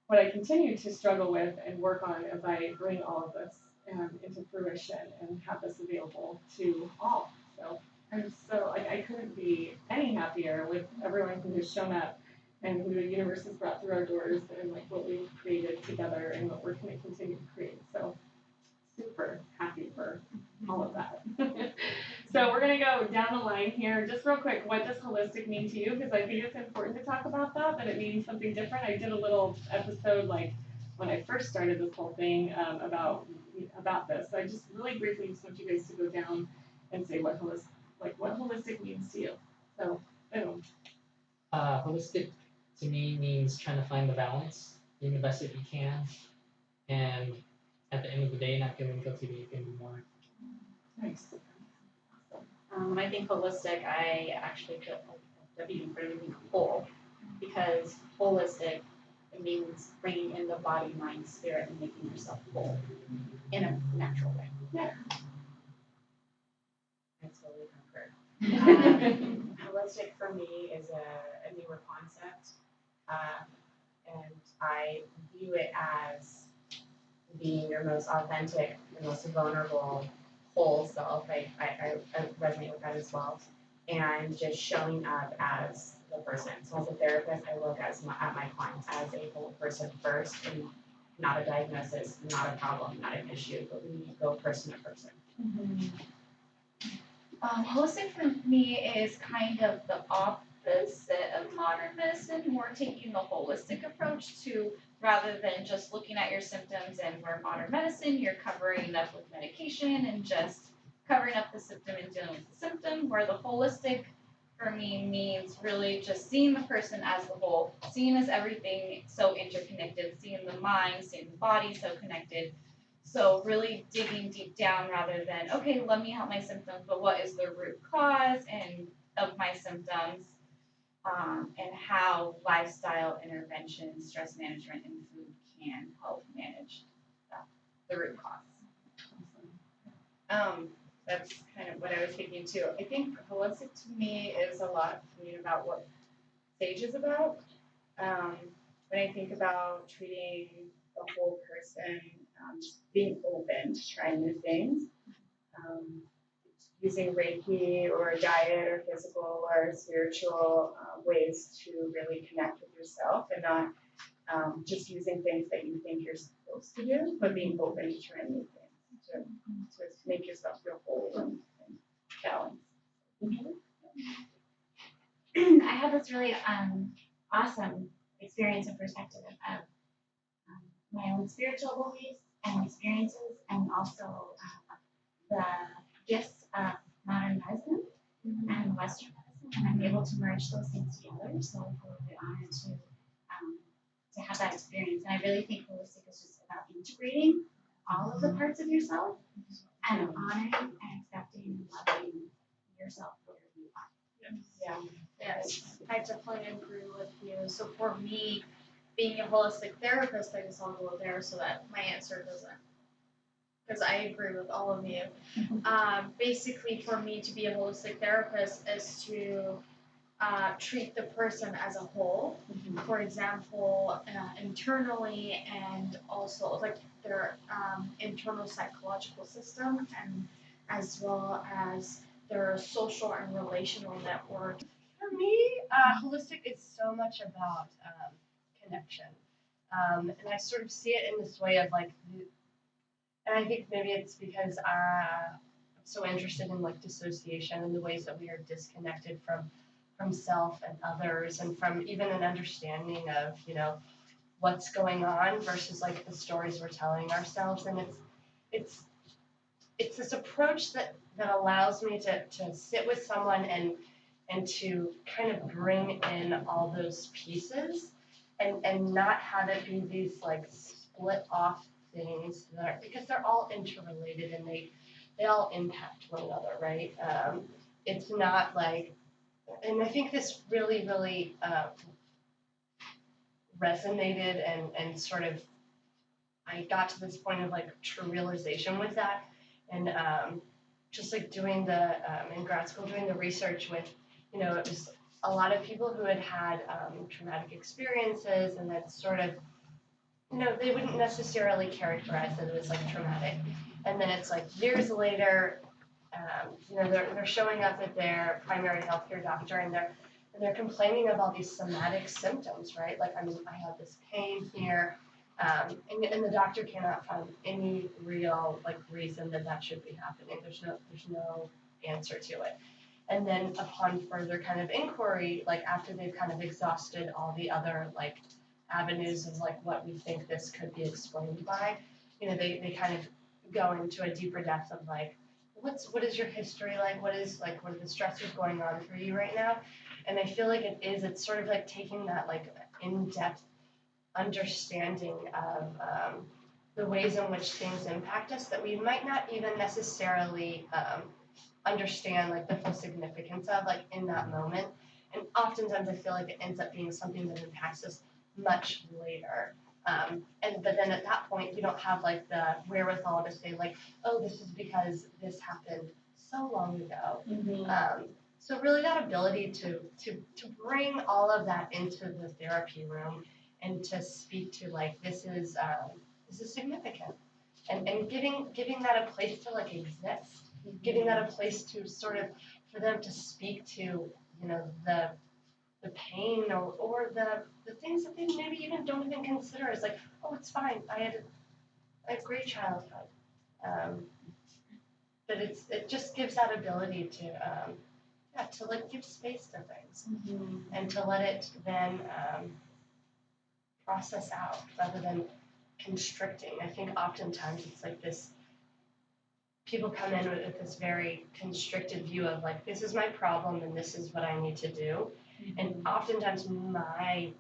what I continue to struggle with and work on as I bring all of this into fruition and have this available to all. So I'm so, I couldn't be any happier with everyone who has shown up and who the universe has brought through our doors, and like what we've created together and what we're going to continue to create. So super happy for all of that. So we're gonna go down the line here. Just real quick, what does holistic mean to you? Because I think it's important to talk about that, but it means something different. I did a little episode like when I first started this whole thing about this. So I just really briefly just want you guys to go down and say what holistic means to you. So boom. Holistic to me means trying to find the balance, doing the best that you can, and at the end of the day, not feeling guilty that you can do more. Nice. When I think holistic, I actually put W for everything whole, because holistic, it means bringing in the body, mind, spirit, and making yourself whole in a natural way. Yeah. I totally concur. Holistic for me is a newer concept, and I view it as being your most authentic, your most vulnerable, whole self. I resonate with that as well, and just showing up as the person. So as a therapist, I look at my clients as a whole person first, and not a diagnosis, not a problem, not an issue, but we go person to person. Holistic for me is kind of the opposite of modern medicine, more taking the holistic approach to rather than just looking at your symptoms, and where modern medicine, you're covering up with medication and just covering up the symptom and dealing with the symptom, where the holistic for me means really just seeing the person as the whole, seeing as everything so interconnected, seeing the mind, seeing the body so connected. So really digging deep down rather than, okay, let me help my symptoms, but what is the root cause and of my symptoms, and how lifestyle intervention, stress management, and food can help manage the root cause. That's kind of what I was thinking too. I think holistic to me is a lot about what S.A.G.E is about. When I think about treating the whole person, being open to trying new things, using Reiki or diet or physical or spiritual ways to really connect with yourself, and not just using things that you think you're supposed to do, but being open to trying new things to make yourself feel whole and balanced. I had this really awesome experience and perspective of my own spiritual beliefs and experiences, and also the gifts of modern medicine and Western medicine, and I'm able to merge those things together. So I feel really honored to have that experience. And I really think holistic is just about integrating all of the parts of yourself and honoring and accepting and loving yourself where you are. Yes, I definitely agree with you. So for me, being a holistic therapist, I guess I'll go there so that my answer doesn't, because I agree with all of you. Basically, for me to be a holistic therapist is to treat the person as a whole. For example, internally, and also like their internal psychological system, and as well as their social and relational network. For me, holistic is so much about connection. And I sort of see it in this way of like, and I think maybe it's because I'm so interested in like dissociation and the ways that we are disconnected from self and others, and from even an understanding of, you know, what's going on versus like the stories we're telling ourselves. And it's this approach that allows me to sit with someone and to kind of bring in all those pieces, and not have it be these like split off things that are, because they're all interrelated and they all impact one another, right? It's not like, and I think this really resonated and sort of, I got to this point of like true realization with that, and just like doing the in grad school, doing the research with, you know, it was a lot of people who had traumatic experiences, and that sort of, you know, they wouldn't necessarily characterize it as like traumatic, and then it's like years later, you know, they're showing up at their primary healthcare doctor, and they're complaining of all these somatic symptoms, right? Like, I mean, I have this pain here, and the doctor cannot find any real like reason that should be happening. There's no answer to it. And then upon further kind of inquiry, like after they've kind of exhausted all the other like avenues of like what we think this could be explained by, you know, they kind of go into a deeper depth of like, what is your history like? What are the stressors going on for you right now? And I feel like it's sort of like taking that like in-depth understanding of the ways in which things impact us that we might not even necessarily understand like the full significance of like in that moment. And oftentimes I feel like it ends up being something that impacts us much later. But then at that point you don't have like the wherewithal to say like, oh, this is because this happened so long ago. So really that ability to bring all of that into the therapy room and to speak to like this is significant, and giving that a place to like exist, giving that a place to sort of for them to speak to, you know, the pain or the things that they maybe even don't even consider as like, oh, it's fine, I had a great childhood. But it just gives that ability to like give space to things and to let it then process out rather than constricting. I think oftentimes it's like this, people come in with this very constricted view of like, this is my problem and this is what I need to do. And oftentimes the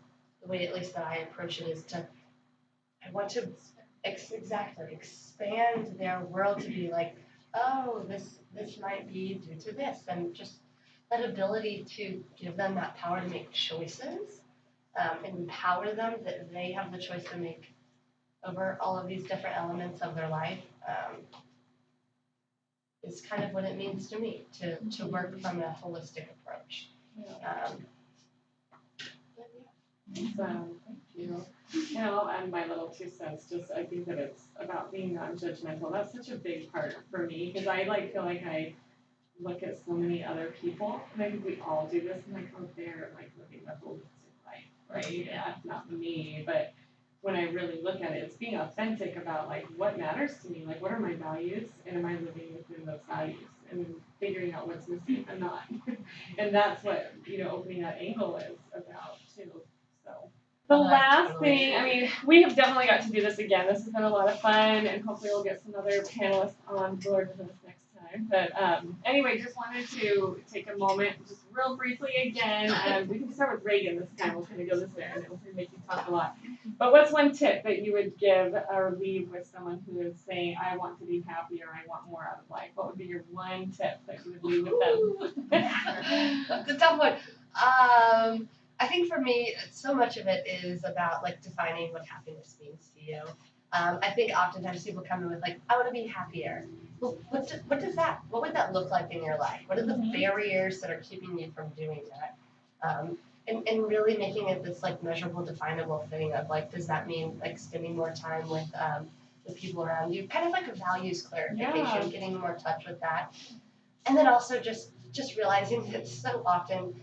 way at least that I approach it is I want to expand their world to be like, oh, this might be due to this, and just that ability to give them that power to make choices, and empower them that they have the choice to make over all of these different elements of their life, is kind of what it means to me to work from a holistic approach. Thank you. And my little 2 cents, just I think that it's about being non-judgmental. That's such a big part for me because I feel like I look at so many other people, and I think we all do this, and like, oh, they're like living the holistic life, right? Yeah, not me, but when I really look at it, it's being authentic about like what matters to me, like what are my values, and am I living within those values, and figuring out what's missing and not. And that's what, you know, opening that angle is about too. So the last thing, I mean, we have definitely got to do this again. This has been a lot of fun, and hopefully we'll get some other panelists on board with us next time. But anyway, just wanted to take a moment, just real briefly again. We can start with Reagan this time. We'll kind of go this way, and then we'll make you talk a lot. But what's one tip that you would give or leave with someone who is saying, I want to be happy or I want more out of life? What would be your one tip that you would leave with them? That's a tough one. I think for me, so much of it is about like defining what happiness means to you. I think oftentimes people come in with like, I want to be happier. Well, what would that look like in your life? What are the barriers that are keeping you from doing that? And really making it this like measurable, definable thing of like, does that mean like spending more time with the people around you? Kind of like a values clarification, getting more in touch with that. And then also just realizing that so often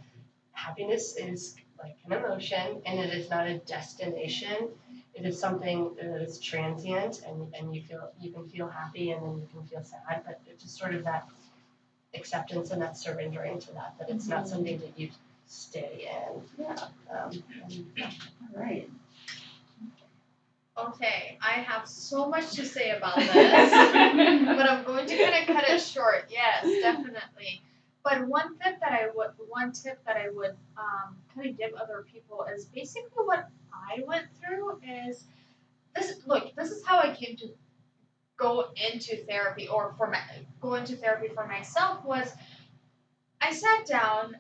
happiness is like an emotion, and it is not a destination. It is something that is transient, and you can feel happy and then you can feel sad, but it's just sort of that acceptance and that surrendering to that it's not something that you stay in. All right. Okay, I have so much to say about this, but I'm going to kind of cut it short. Yes, definitely. But one tip that I would kind of give other people is basically what I went through is this. Look, this is how I came to go into therapy go into therapy for myself. Was I sat down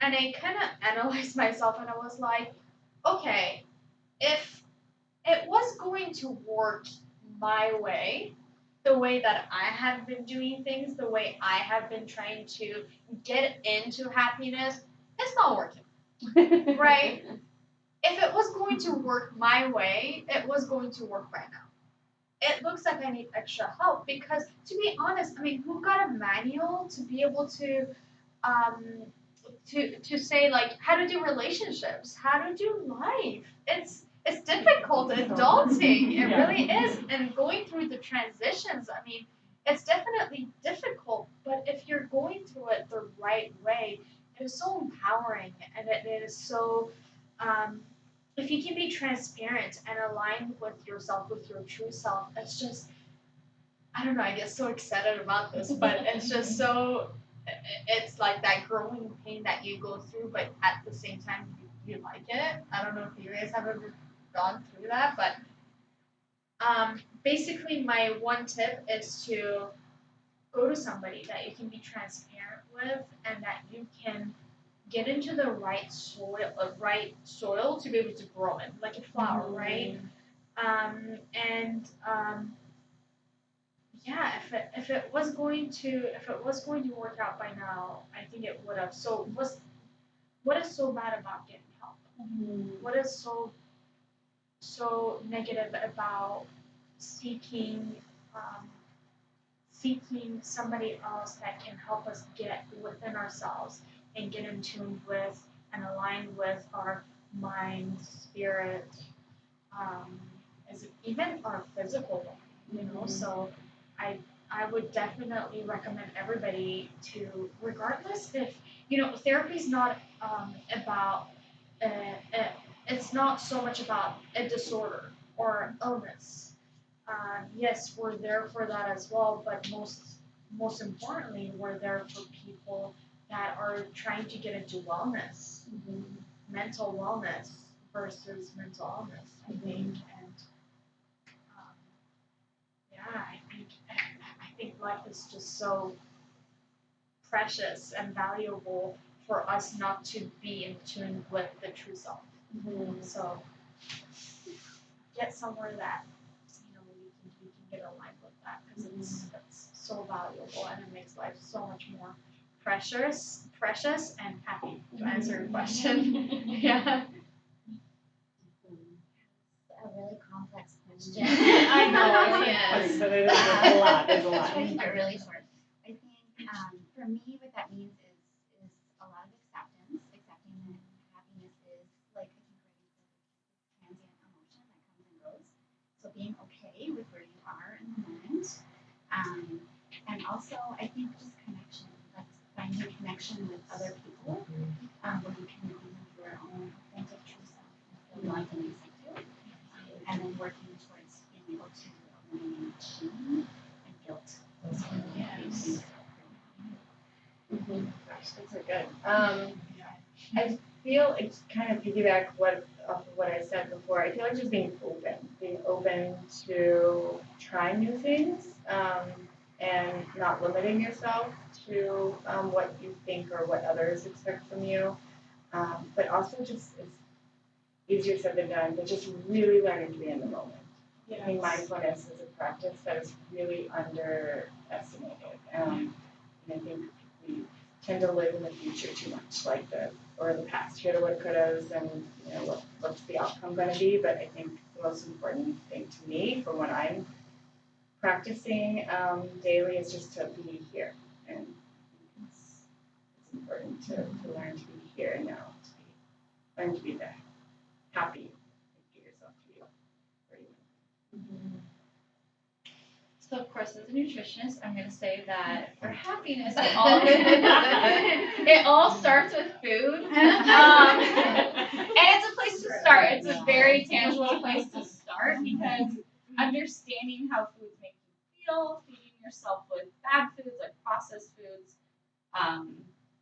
and I kind of analyzed myself, and I was like, okay, if it was going to work my way, the way that I have been doing things, the way I have been trying to get into happiness, it's not working, right? If it was going to work my way, it was going to work right now. It looks like I need extra help because, to be honest, I mean, who got a manual to be able to say like how to do relationships, how to do life? It's difficult and daunting. It really is. And going through the transitions, I mean, it's definitely difficult, but if you're going through it the right way, it is so empowering, and it is so, if you can be transparent and aligned with yourself, with your true self, it's just, I don't know, I get so excited about this, but it's just so, it's like that growing pain that you go through, but at the same time, you like it. I don't know if you guys have ever gone through that, but basically my one tip is to go to somebody that you can be transparent with and that you can get into the right soil to be able to grow in, like a flower, right? Yeah, if it was going to work out by now, I think it would have. So what is so bad about getting help? What is so negative about seeking somebody else that can help us get within ourselves and get in tune with and align with our mind, spirit, even our physical body, So I would definitely recommend everybody to, regardless if, therapy's not about, it's not so much about a disorder or illness. Yes, we're there for that as well, but most importantly, we're there for people that are trying to get into wellness, mental wellness versus mental illness, I think. And I think life is just so precious and valuable for us not to be in tune with the true self. So get somewhere that we can get aligned with that, because it's so valuable and it makes life so much more precious and happy. To answer your question, yeah. A really complex question. I know, yes. But it is a lot. It's a lot. I'll keep it really short. I think for me, what that means is a lot of acceptance, accepting that happiness is, like I think Greg said, it's transient emotion that comes and goes. So being okay with where you are in the moment, and also I think just connection, like finding connection with other people, where you can be your own authentic true self and feel loved and accepted. And then working towards being able to eliminate shame and guilt. Those are the things. Gosh, those are good. I feel it's kind of piggyback off of what I said before. I feel like just being open to trying new things, and not limiting yourself to what you think or what others expect from you. But also just it's easier said than done, but just really learning to be in the moment. Yes. I mean, mindfulness is a practice that is really underestimated. And I think we tend to live in the future too much, or the past, shoulda, woulda, couldas, and what's the outcome going to be. But I think the most important thing to me, for when I'm practicing daily, is just to be here. And it's important to learn to be here and now, learn to be there. Happy, get yourself to be where you want. So of course, as a nutritionist, I'm going to say that for happiness, it all starts with food, and it's a place to start. It's a very tangible place to start, because understanding how foods make you feel, feeding yourself with bad foods like processed foods,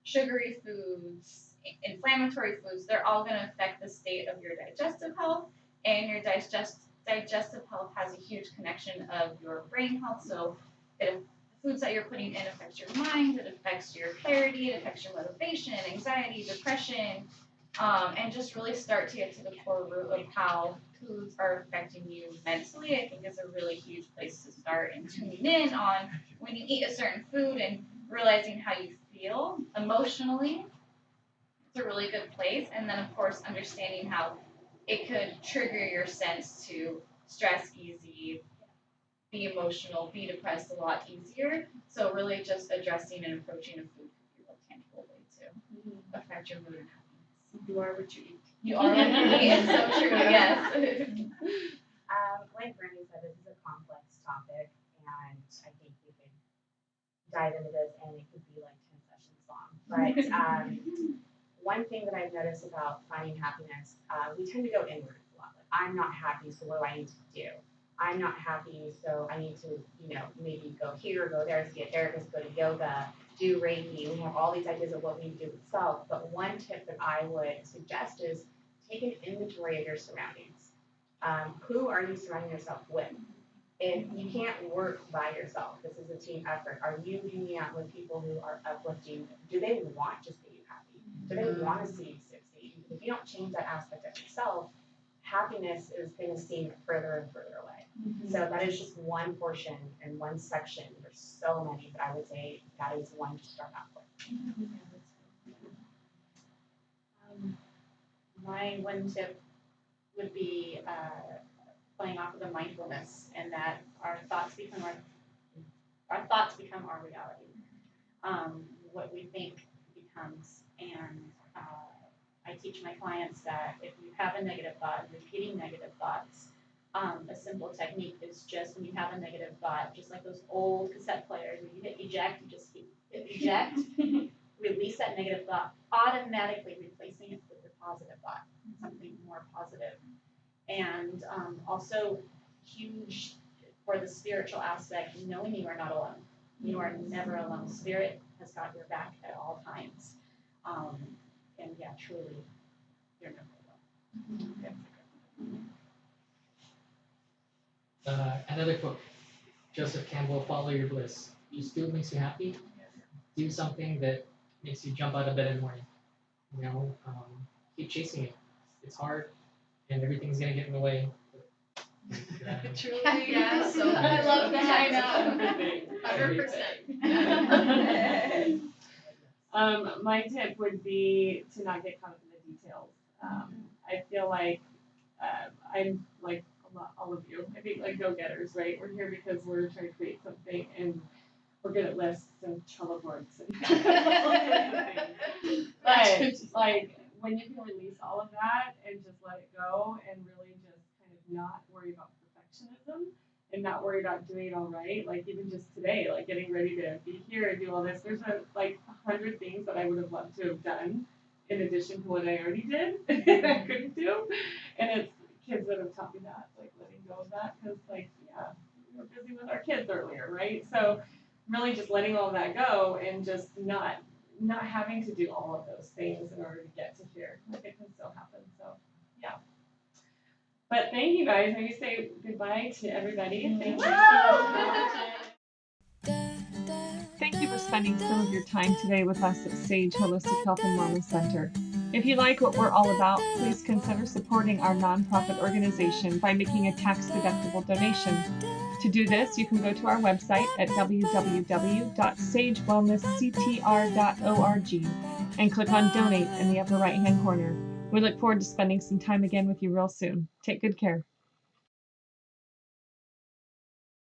sugary foods, inflammatory foods, they're all going to affect the state of your digestive health, and your digestive health has a huge connection of your brain health. So the foods that you're putting in affects your mind, it affects your clarity, it affects your motivation, anxiety, depression, and just really start to get to the core root of how foods are affecting you mentally. I think is a really huge place to start, and tuning in on when you eat a certain food and realizing how you feel emotionally. It's a really good place. And then, of course, understanding how it could trigger your sense to stress easy, be emotional, be depressed a lot easier. So really just addressing and approaching a food could be a tangible way to affect your mood and happiness. You are what you eat. You are what you eat. It's so true, yes. Like Bernie said, this is a complex topic, and I think we can dive into this and it could be like 10 sessions long. But one thing that I've noticed about finding happiness, we tend to go inward a lot. Like, I'm not happy, so what do I need to do? I'm not happy, so I need to, maybe go here, go there, see a therapist, go to yoga, do Reiki. We have all these ideas of what we need to do with self. But one tip that I would suggest is take an inventory of your surroundings. Who are you surrounding yourself with? If you can't work by yourself, this is a team effort. Are you hanging out with people who are uplifting? Do they want to see you happy? Do they want to see you succeed? If you don't change that aspect of yourself, happiness is going to seem further and further away. So that is just one portion and one section. There's so many, but I would say that is one to start out with. My one tip would be playing off of the mindfulness, and that our thoughts become our reality. What we think becomes, and I teach my clients that if you have a negative thought, repeating negative thoughts, a simple technique is just when you have a negative thought, just like those old cassette players, when you hit eject, you just hit eject, release that negative thought, automatically replacing it with a positive thought, something more positive. And also huge for the spiritual aspect, knowing you are not alone. You are never alone. Spirit has got your back at all times. And yeah, truly, you're never alone. Another quote, Joseph Campbell, follow your bliss. Just do what makes you happy. Do something that makes you jump out of bed in the morning. Keep chasing it. It's hard, and everything's gonna get in the way. Truly, yeah. So I love that. I know. 100%. My tip would be to not get caught up in the details. I feel like I'm like all of you. I think like go-getters, right? We're here because we're trying to create something, and we're good at lists and Trello boards. But like when you can release all of that and just let it go, and really just kind of not worry about perfectionism and not worry about doing it all right. Like even just today, like getting ready to be here and do all this. There's 100 things that I would have loved to have done in addition to what I already did and I couldn't do. And it's kids that have taught me that, like letting go of that, because we were busy with our kids earlier, right? So really just letting all of that go and just not having to do all of those things in order to get to here. Like it can still happen. So yeah. But thank you guys. Maybe say goodbye to everybody. Thank you so much. Thank you for spending some of your time today with us at S.A.G.E Holistic Health and Wellness Center. If you like what we're all about, please consider supporting our nonprofit organization by making a tax-deductible donation. To do this, you can go to our website at www.sagewellnessctr.org and click on Donate in the upper right-hand corner. We look forward to spending some time again with you real soon. Take good care.